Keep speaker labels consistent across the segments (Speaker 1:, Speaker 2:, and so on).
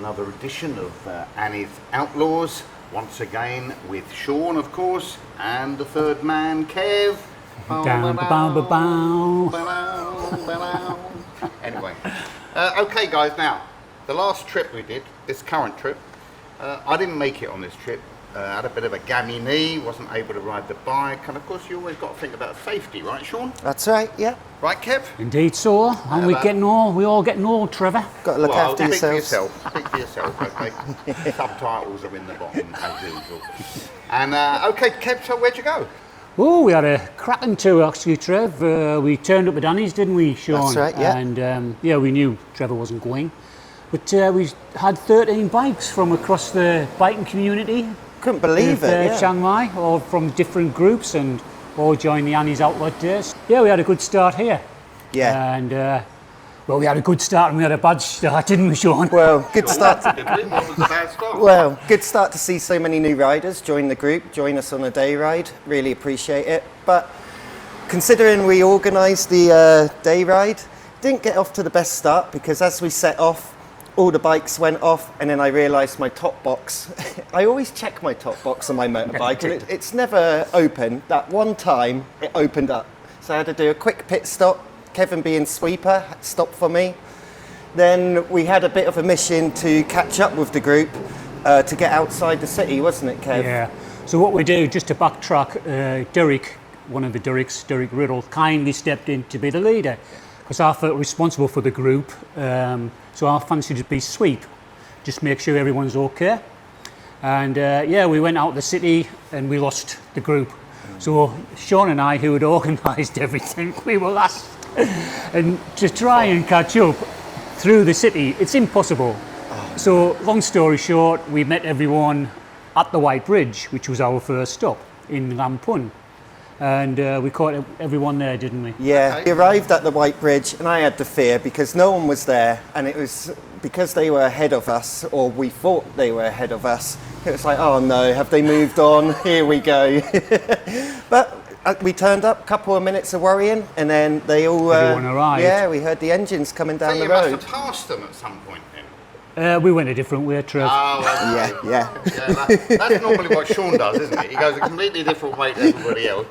Speaker 1: another edition of Annie's Outlaws. Once again with Shaun, of course, and the third man, Kev. Anyway, okay guys, now, the last trip we did, this current trip, I didn't make it on this trip. I had a bit of a gammy knee, wasn't able to ride the bike, and of course you always got to think about safety, right Shaun?
Speaker 2: That's right, yeah.
Speaker 1: Right Kev?
Speaker 3: Indeed so, and we all getting old, Trevor.
Speaker 2: Got to look after yourselves.
Speaker 1: Speak for yourself, okay? Subtitles are in the bottom, as usual. And, okay Kev, so where'd you go?
Speaker 3: Oh, we had a cracking tour actually, Trev. We turned up at Annie's, didn't we, Shaun?
Speaker 2: That's right, yeah.
Speaker 3: And yeah, we knew Trevor wasn't going. But we had 13 bikes from across the biking community.
Speaker 2: Couldn't believe it, yeah.
Speaker 3: Chiang Mai, all from different groups and all joined the Annie's Outlet Days. Yeah, we had a good start here.
Speaker 2: Yeah.
Speaker 3: And, well, we had a good start and we had a bad start, didn't we, Shaun?
Speaker 2: Well, good start.
Speaker 1: What was the bad start?
Speaker 2: Well, good start to see so many new riders join the group, join us on a day ride. Really appreciate it. But considering we organised the day ride, didn't get off to the best start because as we set off, all the bikes went off and then I realised my top box. I always check my top box on my motorbike and it's never open. That one time it opened up. So I had to do a quick pit stop. Kevin being sweeper stopped for me. Then we had a bit of a mission to catch up with the group to get outside the city, wasn't it, Kev?
Speaker 3: Yeah. So what we do, just to backtrack, Derek, one of the Dereks, Derek Riddle, kindly stepped in to be the leader because I felt responsible for the group. So I fancied to be sweep, just make sure everyone's okay. And yeah, we went out the city and we lost the group. So Shaun and I, who had organised everything, we were last. And to try and catch up through the city, it's impossible. So long story short, we met everyone at the White Bridge, which was our first stop in Lamphun. And we caught everyone there, didn't we?
Speaker 2: Yeah, we arrived at the White Bridge and I had the fear because no one was there and it was because they were ahead of us, or we thought they were ahead of us. It was like, oh no, have they moved on? Here we go. But we turned up, a couple of minutes of worrying and then they all...
Speaker 3: Everyone arrived.
Speaker 2: Yeah, we heard the engines coming down the
Speaker 1: you
Speaker 2: road.
Speaker 1: must have passed them at some point then?
Speaker 3: We went a different way, Trev.
Speaker 1: Oh, okay.
Speaker 2: Yeah.
Speaker 1: That's normally what Shaun does, isn't it? He goes a completely different way to everybody else.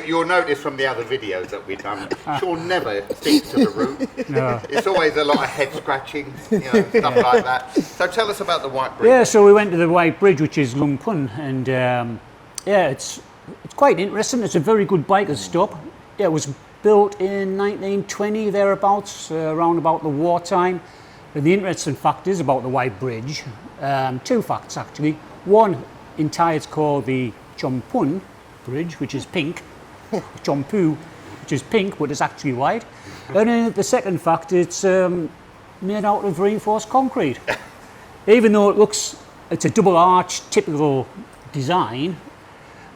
Speaker 1: You'll notice from the other videos that we've done, Shaun never sticks to the route. No. It's always a lot of head scratching, stuff like that. So tell us about the White Bridge.
Speaker 3: Yeah, so we went to the White Bridge, which is Lamphun, and yeah, it's quite interesting. It's a very good biker stop. Yeah, it was built in 1920, thereabouts, around about the wartime. And the interesting fact is about the White Bridge, two facts actually. One, in Thai it's called the Chompun Bridge, which is pink. Chompu, which is pink, but it's actually white. And then the second fact, it's made out of reinforced concrete. Even though it's a double arch, typical design,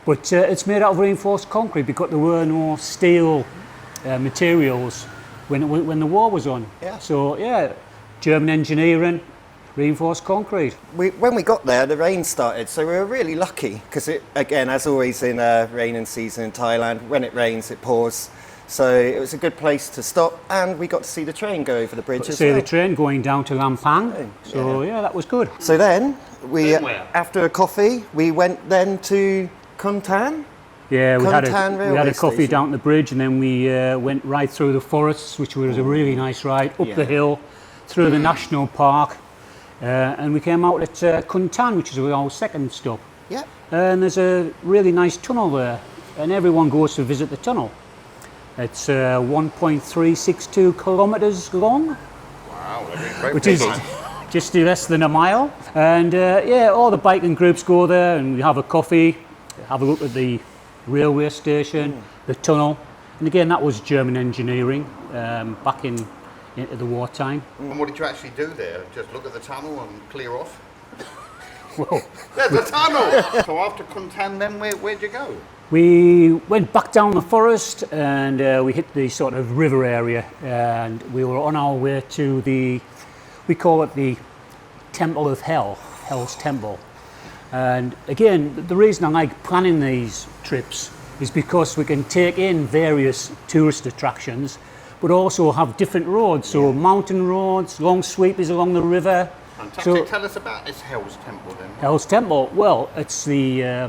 Speaker 3: but it's made out of reinforced concrete because there were no steel materials when the war was on.
Speaker 2: Yeah.
Speaker 3: So yeah. German engineering, reinforced concrete.
Speaker 2: When we got there, the rain started, so we were really lucky because, again, as always in raining season in Thailand, when it rains, it pours. So it was a good place to stop, and we got to see the train go over the bridge as well.
Speaker 3: See the train going down to Lamphun. So yeah, that was good.
Speaker 2: So then after a coffee, we went then to Khun.
Speaker 3: Yeah, we had a coffee
Speaker 2: station.
Speaker 3: down the bridge, and then we went right through the forests, which was a really nice ride up the hill. Through the national park, and we came out at Khun, which is our second stop.
Speaker 2: Yeah.
Speaker 3: And there's a really nice tunnel there, and everyone goes to visit the tunnel. It's 1.362 kilometres long.
Speaker 1: Wow, great.
Speaker 3: Which is just less than a mile. And yeah, all the biking groups go there, and we have a coffee, have a look at the railway station, the tunnel, and again that was German engineering back into the wartime.
Speaker 1: And what did you actually do there? Just look at the tunnel and clear off?
Speaker 3: Whoa.
Speaker 1: There's the tunnel! So after Khun then, where'd you go?
Speaker 3: We went back down the forest and we hit the sort of river area, and we were on our way to we call it the Temple of Hell, Hell's Temple. And again, the reason I like planning these trips is because we can take in various tourist attractions but also have different roads, so mountain roads, long sweeps along the river,
Speaker 1: Fantastic.
Speaker 3: So-
Speaker 1: Tell us about this Hell's Temple then.
Speaker 3: Hell's Temple, well, it's the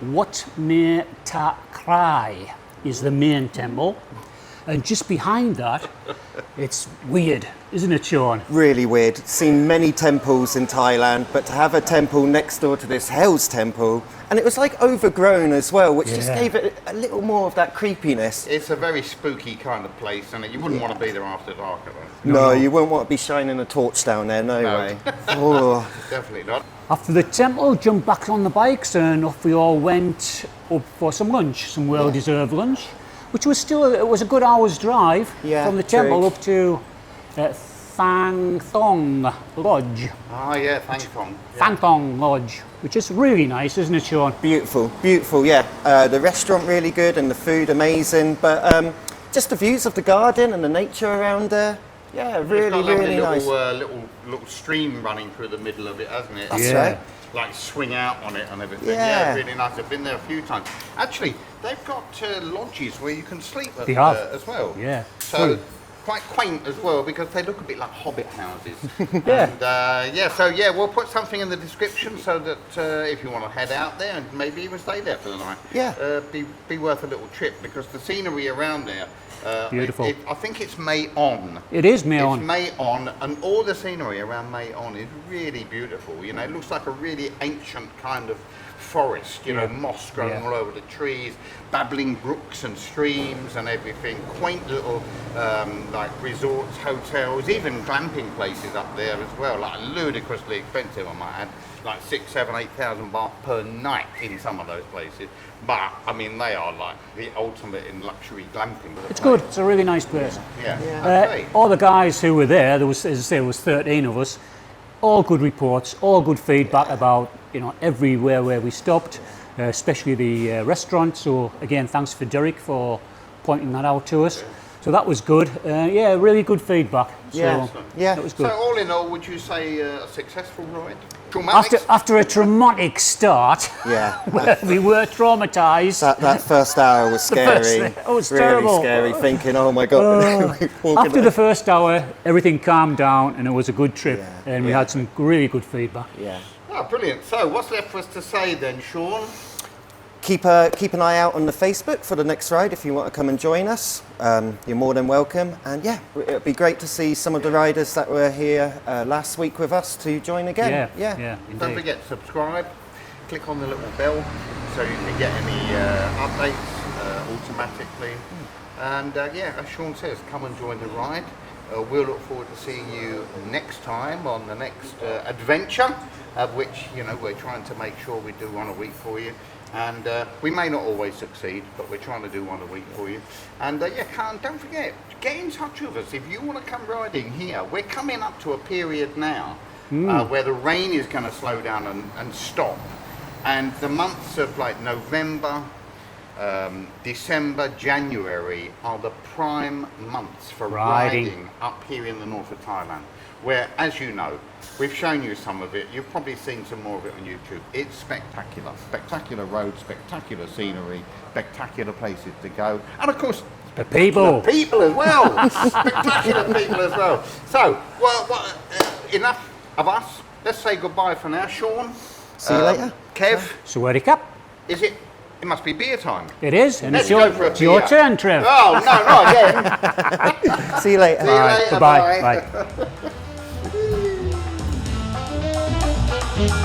Speaker 3: Wat Me Ta Krai is the main temple. And just behind that, it's weird, isn't it, Shaun?
Speaker 2: Really weird. Seen many temples in Thailand, but to have a temple next door to this Hell's Temple, and it was like overgrown as well, which just
Speaker 3: Yeah.
Speaker 2: gave it a little more of that creepiness.
Speaker 1: It's a very spooky kind of place, and you wouldn't want to be there after dark, I don't.
Speaker 2: No, you wouldn't want to be shining a torch down there, no way. Oh.
Speaker 1: Definitely not.
Speaker 3: After the temple, jumped back on the bikes and off we all went up for some lunch, some well-deserved lunch, which was still, it was a good hour's drive from the temple
Speaker 2: true.
Speaker 3: up to Tharnthong Lodge.
Speaker 1: Ah, yeah, Tharnthong. Yeah.
Speaker 3: Tharnthong Lodge, which is really nice, isn't it, Shaun?
Speaker 2: Beautiful, beautiful, yeah. The restaurant really good and the food amazing, but just the views of the garden and the nature around there, yeah,
Speaker 1: It's
Speaker 2: really,
Speaker 1: got a lovely
Speaker 2: really nice.
Speaker 1: little stream running through the middle of it, hasn't it?
Speaker 2: That's
Speaker 3: Yeah.
Speaker 2: right.
Speaker 1: Like swing out on it and everything.
Speaker 2: Yeah.
Speaker 1: Really nice. I've been there a few times. Actually, they've got lodges where you can sleep
Speaker 3: They have.
Speaker 1: as well.
Speaker 3: Yeah.
Speaker 1: So
Speaker 3: Cool.
Speaker 1: quite quaint as well because they look a bit like hobbit houses.
Speaker 3: Yeah.
Speaker 1: And so we'll put something in the description so that if you want to head out there and maybe even stay there for the night, be worth a little trip because the scenery around there.
Speaker 3: Beautiful.
Speaker 1: I think it's May On.
Speaker 3: It is May
Speaker 1: It's
Speaker 3: On.
Speaker 1: May On, and all the scenery around May On is really beautiful. You know, it looks like a really ancient kind of forest. You know, moss growing all over the trees, babbling brooks and streams and everything. Quaint little like resorts, hotels, even glamping places up there as well. Like ludicrously expensive, I might add. Like 6,000, 7,000, 8,000 baht per night in some of those places. But I mean, they are like the ultimate in luxury glamping.
Speaker 3: It's good. It's a really nice place.
Speaker 1: Yeah. Okay.
Speaker 3: All the guys who were there was, as I say, there was 13 of us. All good reports, all good feedback about everywhere where we stopped, especially the restaurant. So again, thanks for Derek for pointing that out to us. So that was good. Really good feedback. So that was good.
Speaker 1: So all in all, would you say a successful ride?
Speaker 3: After a traumatic start, where we were traumatised.
Speaker 2: That first hour was scary.
Speaker 3: It was
Speaker 2: really
Speaker 3: terrible.
Speaker 2: scary, thinking, oh my God.
Speaker 3: After the first hour, everything calmed down and it was a good trip. And we had some really good feedback.
Speaker 2: Yeah.
Speaker 1: Oh, brilliant. So what's left for us to say then, Shaun?
Speaker 2: Keep an eye out on the Facebook for the next ride if you want to come and join us. You're more than welcome. And it'd be great to see some of the riders that were here last week with us to join again.
Speaker 3: Yeah,
Speaker 1: Don't forget to subscribe. Click on the little bell so you can get any updates automatically. And as Shaun says, come and join the ride. We'll look forward to seeing you next time on the next adventure, of which we're trying to make sure we do one a week for you. And we may not always succeed, but we're trying to do one a week for you. And don't forget, get in touch with us if you want to come riding here. We're coming up to a period now where the rain is going to slow down and stop. And the months of like November, December, January are the prime months for riding up here in the north of Thailand. Where, as you know, we've shown you some of it. You've probably seen some more of it on YouTube. It's spectacular. Spectacular roads, spectacular scenery, spectacular places to go. And of course,
Speaker 3: the people.
Speaker 1: The people as well. Spectacular people as well. So, enough of us. Let's say goodbye for now. Shaun.
Speaker 2: See you later.
Speaker 1: Kev.
Speaker 3: Sawadee Cup.
Speaker 1: Is it? It must be beer time.
Speaker 3: It is, and
Speaker 1: Let's
Speaker 3: it's
Speaker 1: go for a
Speaker 3: your
Speaker 1: beer.
Speaker 3: turn, Trev.
Speaker 1: Oh, no, not again.
Speaker 2: See you later.
Speaker 1: See you later.
Speaker 3: Bye. Bye.
Speaker 1: Bye.